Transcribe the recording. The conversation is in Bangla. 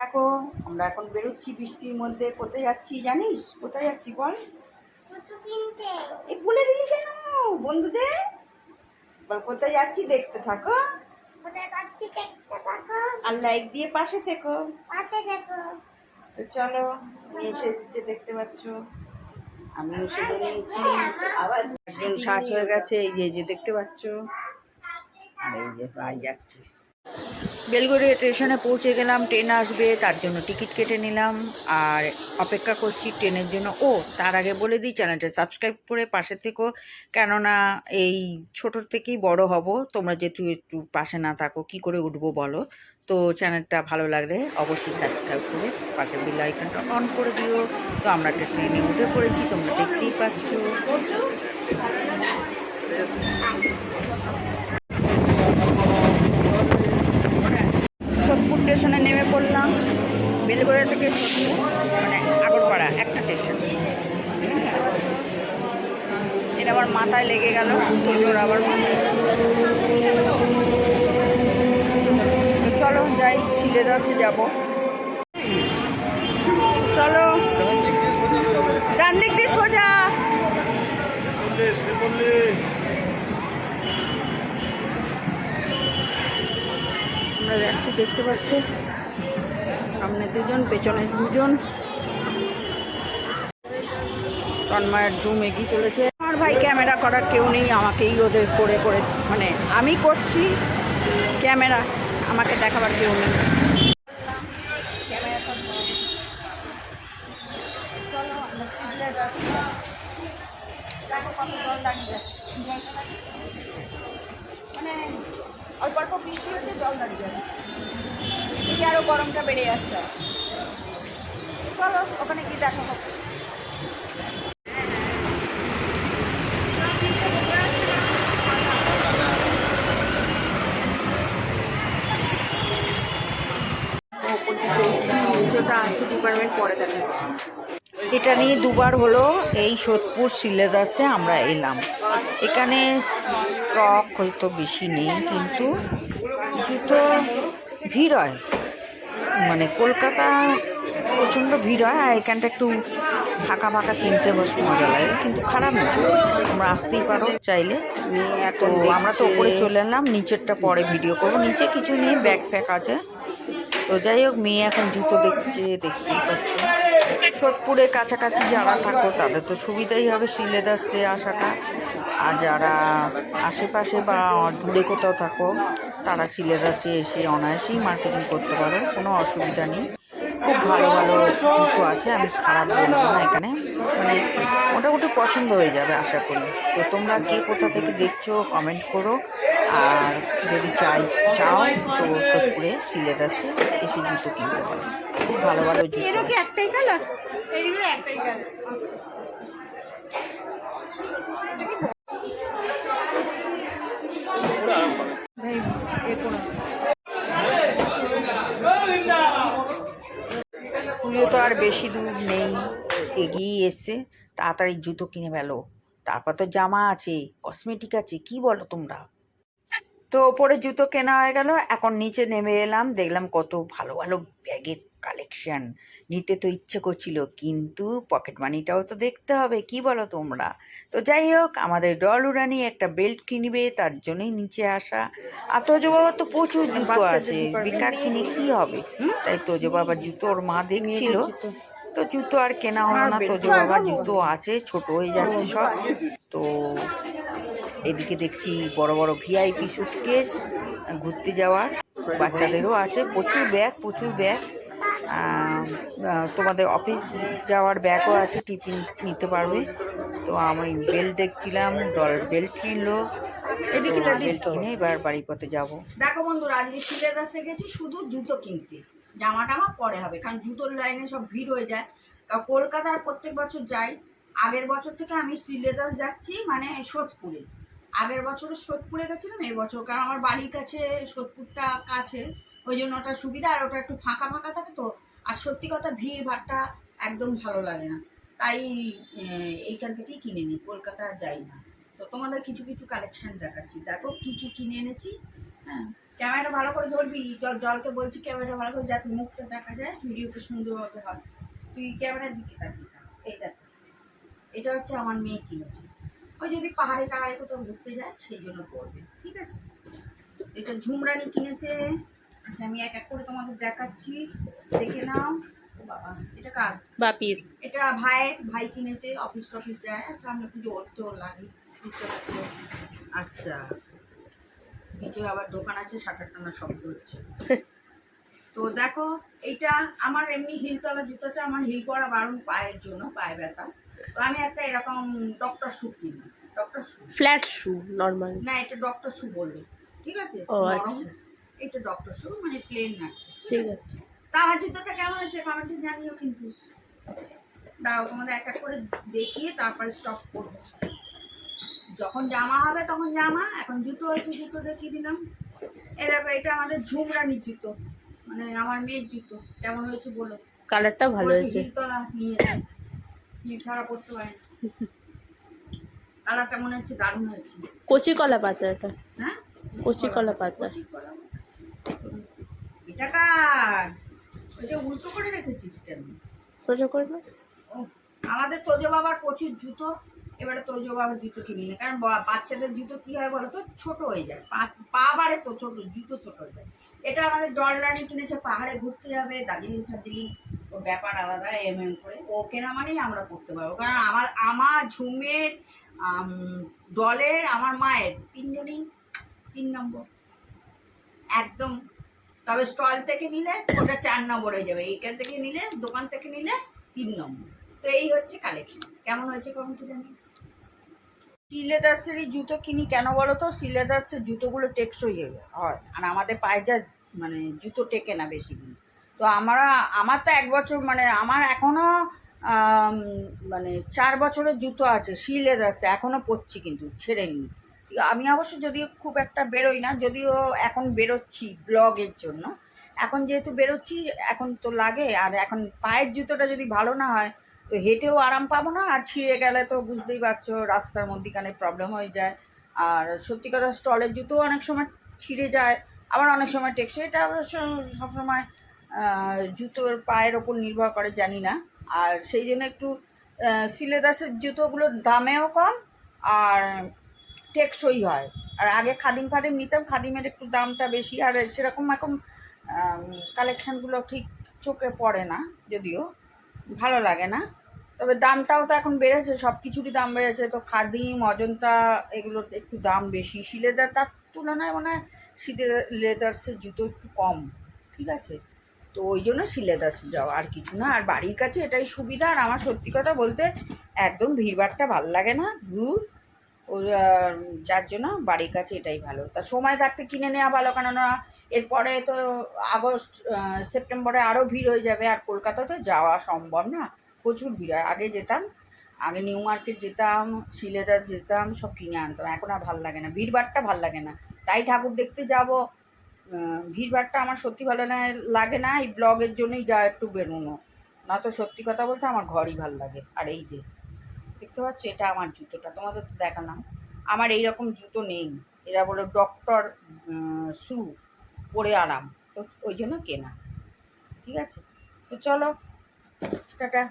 দেখো আমরা এখন বেরোচ্ছি বৃষ্টির মধ্যে। কোথায় যাচ্ছি জানিস? কোথায় যাচ্ছি বল? এই ভুলে দিলি কেন বন্ধুদের? বল কোথায় যাচ্ছি, দেখতে থাকো আর লাইক দিয়ে পাশে থেকো। তো চলো, এসে দিচ্ছে দেখতে পাচ্ছ, আমিও সেজে নিয়েছি। আবার একজন সাজ হয়ে গেছে, এই যে দেখতে পাচ্ছ। আর এই যে ভাই যাচ্ছে। বেলঘড়িয়া স্টেশনে পৌঁছে গেলাম, ট্রেন আসবে তার জন্য টিকিট কেটে নিলাম আর অপেক্ষা করছি ট্রেনের জন্য। ও তার আগে বলে দিই, চ্যানেলটা সাবস্ক্রাইব করে পাশে থেকো, কেননা এই ছোটোর থেকেই বড় হব। তোমরা যেহেতু একটু পাশে না থাকো কি করে উঠবো বলো? তো চ্যানেলটা ভালো লাগলে অবশ্যই সাবস্ক্রাইব করে পাশে বেল আইকনটা অন করে দিও। তো আমরা একটা ট্রেনে উঠে পড়েছি, তোমরা দেখতেই পাচ্ছ। সোদপুর স্টেশনে নেমে পড়লাম। বেলঘড়িয়া থেকে সোদপুর মানে আগরপাড়া একটা স্টেশন। এটা আবার মাথায় লেগে গেল, তোজোর আবার মাথায়। চলো যাই, শিলেদাসে যাবো। চলো ডান দিক দিয়ে সোজা। আমরা যাচ্ছি, দেখতে পাচ্ছি সামনে দুজন, পেছনে দুজন। তন্ময়ের ঝুম এগিয়ে চলেছে। আমার ভাই ক্যামেরা করার কেউ নেই, আমাকেই ওদের করে করে মানে আমি করছি ক্যামেরা, আমাকে দেখাবার কেউ নেই। চলো আমরা শিবলে যাচ্ছি। দেখো কত জল দাঁড়িয়ে যাচ্ছে, মানে অল্প অল্প বৃষ্টি হচ্ছে, জল দাঁড়িয়ে যাচ্ছে, এদিকে আরও গরমটা বেড়ে যাচ্ছে। চলো ওখানে গিয়ে দেখা হবে। ডিপার্টমেন্ট পরে দেখাচ্ছি। এটা নিয়ে দুবার হলো এই সোদপুর শিলেদাসে আমরা এলাম। এখানে স্টক হয়তো বেশি নেই, কিন্তু জুতো ভিড় হয়, মানে কলকাতা প্রচণ্ড ভিড় হয়, আর এখানটা একটু ফাঁকা ফাঁকা কিনতে বেশ মজা লাগে, কিন্তু খারাপ না, তোমরা আসতেই পারো চাইলে। তো আমরা তো উপরে চলে এলাম, নিচেরটা পরে ভিডিও করবো। নিচে কিছু নেই, ব্যাগ ফ্যাগ আছে। তো যাই হোক, মেয়ে এখন জুতো দেখছে, দেখতেই পাচ্ছ। সোদপুরের কাছাকাছি যারা থাকো তাদের তো সুবিধাই হবে শিলেদাসে আসাটা, আর যারা আশেপাশে বা দূরে কোথাও থাকো তারা শিলেদাসে এসে অনায়াসেই মার্কেটিং করতে পারো, কোনো অসুবিধা নেই। খুব ভালো ভালো জুতো আছে, আমি খারাপ বলবো না। এখানে মানে মোটামুটি পছন্দ হয়ে যাবে আশা করি। তো তোমরা কে কোথা থেকে দেখছো কমেন্ট করো, আর যদি চাও তো সোদপুরে শিলেদাসে এসে জুতো কিনতে পারো, খুব ভালো ভালো জুতো। একটাই কালার, একটাই কালার। পুজো তো আর বেশি দূর নেই, এগিয়ে এসছে, তাড়াতাড়ি জুতো কিনে ফেলো। তারপর তো জামা আছে, কসমেটিক আছে, কি বলো তোমরা? তো ওপরে জুতো কেনা হয়ে গেল, এখন নিচে নেমে এলাম, দেখলাম কত ভালো ভালো ব্যাগের কালেকশন। নিতে তো ইচ্ছে করছিল, কিন্তু পকেট মানিটাও তো দেখতে হবে, কি বলো তোমরা? তো যাই হোক, আমাদের ডলুরানি একটা বেল্ট কিনবে, তার জন্যই নিচে আসা। আর তোজো বাবা তো প্রচুর জুতো আছে, বেকার কিনে কি হবে? তাই তোজো বাবা জুতো ওর মা দেখছিল, তো জুতো আর কেনা হলো না। তোজো বাবা জুতো আছে, ছোট হয়ে যাচ্ছে সব। তো এদিকে দেখছি বড় বড় ভিআইপি সুটকেস, ঘুরতে যাওয়ার বাচ্চাদেরও আছে, প্রচুর ব্যাগ প্রচুর ব্যাগ। তোমাদের অফিস যাওয়ার ব্যাগও আছে, টিফিন নিতে পারবে। তো আমি বেল্ট দেখছিলাম, বেল্ট কিনলো, এদিকে বেল্ট কিনে এবার বাড়ি পথে যাবো। দেখো বন্ধুরা, আজকে শিলেদাসে গেছি শুধু জুতো কিনতে, জামা টামা পরে হবে, কারণ জুতোর লাইনে সব ভিড় হয়ে যায়। কলকাতার প্রত্যেক বছর যাই, আগের বছর থেকে আমি শিলেদাস যাচ্ছি মানে সোদপুরে। আগের বছর সোদপুরে গেছিলাম, এই বছর কারণ আমার বাড়ির কাছে সোদপুরটা কাছে, ওই জন্য ওটা সুবিধা, আর ওটা একটু ফাঁকা ফাঁকা থাকে তো। আর সত্যি কথা, ভিড় ভাড়টা একদম ভালো লাগে না, তাই এইখান থেকেই কিনে নিই, কলকাতা যাই না। তো তোমাদের কিছু কিছু কালেকশন দেখাচ্ছি, দেখো কি কি কিনে এনেছি। হ্যাঁ, ক্যামেরাটা ভালো করে ধরবি, জলকে বলছি ক্যামেরাটা ভালো করে যাতে মুখটা দেখা যায়, ভিডিওটা সুন্দরভাবে হয়। তুই ক্যামেরার দিকে তাকিয়ে থাক। এই দেখ, এটা হচ্ছে আমার মেয়ে কিনেছে, ওই যদি পাহাড়ে টাহাড়ে কোথাও ঘুরতে যায় সেই জন্য পড়বে, ঠিক আছে। এটা ঝুমরানি কিনেছে। আচ্ছা আমি এক এক করে তোমাদের দেখাচ্ছি, দেখে নাও। ও বাবা, এটা কার? বাপির। এটা ভাই কিনেছে, অফিস যায়, আর সামনে পুজো তো লাগে। আচ্ছা, নিচে আবার দোকান আছে, শাটার টানার শব্দ হচ্ছে। তো দেখো, এইটা আমার এমনি হিলতলা জুতোটা, আমার হিল পরা বারণ পায়ের জন্য, পায়ে ব্যথা। তো আমি একটা এরকম ডক্টর শু কিনি। ডক্টর শু, ফ্ল্যাট শু নরমাল না এটা ডক্টর শু বলবে, ঠিক আছে। ও নরম, আচ্ছা এটা ডক্টর শু মানে প্লেন আছে, ঠিক আছে। তা আমার জুতোটা কেমন আছে কমেন্টে জানিও কিন্তু। দাঁড়াও তোমাদের এক এক করে দেখিয়ে তারপরে স্টপ করবো। যখন জামা হবে তখন জামা, এখন জুতো হচ্ছে, জুতো দেখিয়ে দিলাম। এই দেখো, এটা আমাদের ঝুমরানির জুতো, মানে আমার মেয়ের জুতো। কেমন হয়েছে বলো? কালারটা ভালো হয়েছে। হিলতলা নিয়ে হিল ছাড়া পড়তে পারে। কালারটা মনে হচ্ছে দারুণ হয়েছে। কচি কলা পাতা এটা। হ্যাঁ, কচি কলা পাতা। এটা কার? ওই যে উল্টো করে রেখেছিস কেন? সোজা করে না। আমাদের তোজো বাবার প্রচুর জুতো, এবারে তোজো বাবার জুতো কিনি না, কারণ বাচ্চাদের জুতো কি হয় বলো তো, ছোট হয়ে যায়, পা বাড়ে তো, ছোট জুতো ছোট হয়ে যায়। এটা আমাদের ডলরানি কিনেছে, পাহাড়ে ঘুরতে যাবে, দার্জিলিং ফার্জিলিং, ওর ব্যাপার আলাদা। করে ও কেনা মানেই আমরা পড়তে পারবো, কারণ আমার ঝুমের, ডলের, আমার মায়ের, তিনজনই 3 নম্বর একদম। তবে স্টল থেকে নিলে ওটা 4 নম্বর হয়ে যাবে, এইখান থেকে নিলে, দোকান থেকে নিলে 3 নম্বর। তো এই হচ্ছে কালেকশন। কেমন হয়েছে কমেন্টে জানি। সিলেদার্সেরই জুতো কিনি কেন বলো তো, সিলেদার্সের জুতোগুলো টেকসই হয়, আর আমাদের পায়ে যা মানে জুতো টেকে না বেশি দিন। তো আমার তো 1 বছর, মানে আমার এখনো মানে 4 বছরের জুতো আছে সিলেদার্সে, এখনো পরছি, কিন্তু ছেড়েনি। আমি অবশ্য যদিও খুব একটা বেরোই না, যদিও এখন বেরোচ্ছি ব্লগের জন্য, এখন যেহেতু বেরোচ্ছি এখন তো লাগে। আর এখন পায়ের জুতোটা যদি ভালো না হয় তো হেঁটেও আরাম পাবো না, আর ছিঁড়ে গেলে তো বুঝতেই পারছো রাস্তার মধ্যিখানে প্রবলেম হয়ে যায়। আর সত্যি কথা, স্টলের জুতোও অনেক সময় ছিঁড়ে যায়, আবার অনেক সময় টেকসই। এটা অবশ্য সবসময় জুতোর পায়ের ওপর নির্ভর করে, জানি না। আর সেই জন্য একটু সিলেদাসের জুতোগুলোর দামেও কম আর টেকসই হয়। আর আগে খাদিম নিতাম, খাদিমের একটু দামটা বেশি, আর সেরকম এখন কালেকশানগুলো ঠিক চোখে পড়ে না, যদিও ভালো লাগে না। তবে দামটাও তো এখন বেড়েছে, সব কিছুরই দাম বেড়েছে। তো খাদিম, অজন্তা, এগুলোর একটু দাম বেশি। সিলেদার তার তুলনায় মনে হয় সিলেদার্সের জুতো একটু কম, ঠিক আছে। তো ওই জন্য সিলেদার্সে যাওয়া, আর কিছু না। আর বাড়ির কাছে এটাই সুবিধা। আর আমার সত্যি কথা বলতে একদম ভিড়ভাড়টা ভাল লাগে না, দূর, ও যার জন্য বাড়ির কাছে এটাই ভালো। তা সময় থাকতে কিনে নেওয়া ভালো, কেননা এরপরে তো আগস্ট সেপ্টেম্বরে আরও ভিড় হয়ে যাবে, আর কলকাতাতে যাওয়া সম্ভব না, প্রচুর ভিড় হয়। আগে যেতাম, আগে নিউ মার্কেট যেতাম, শিলেদার যেতাম, সব কিনে আনতাম। এখন আর ভাল লাগে না, ভিড়ভাড়টা ভাল লাগে না। তাই ঠাকুর দেখতে যাব, ভিড়ভাড়টা আমার সত্যি ভালো লাগে না। এই ব্লগের জন্যই যা একটু বেরোনো, না তো সত্যি কথা বলতে আমার ঘরই ভাল লাগে। আর এই যে দেখতে পাচ্ছ, এটা আমার জুতোটা তোমাদের তো দেখালাম। আমার এইরকম জুতো নেই, এরা বলে ডক্টর শু, পরে আরাম, তো ওই জন্য কেনা, ঠিক আছে। তো চলো, টাটা।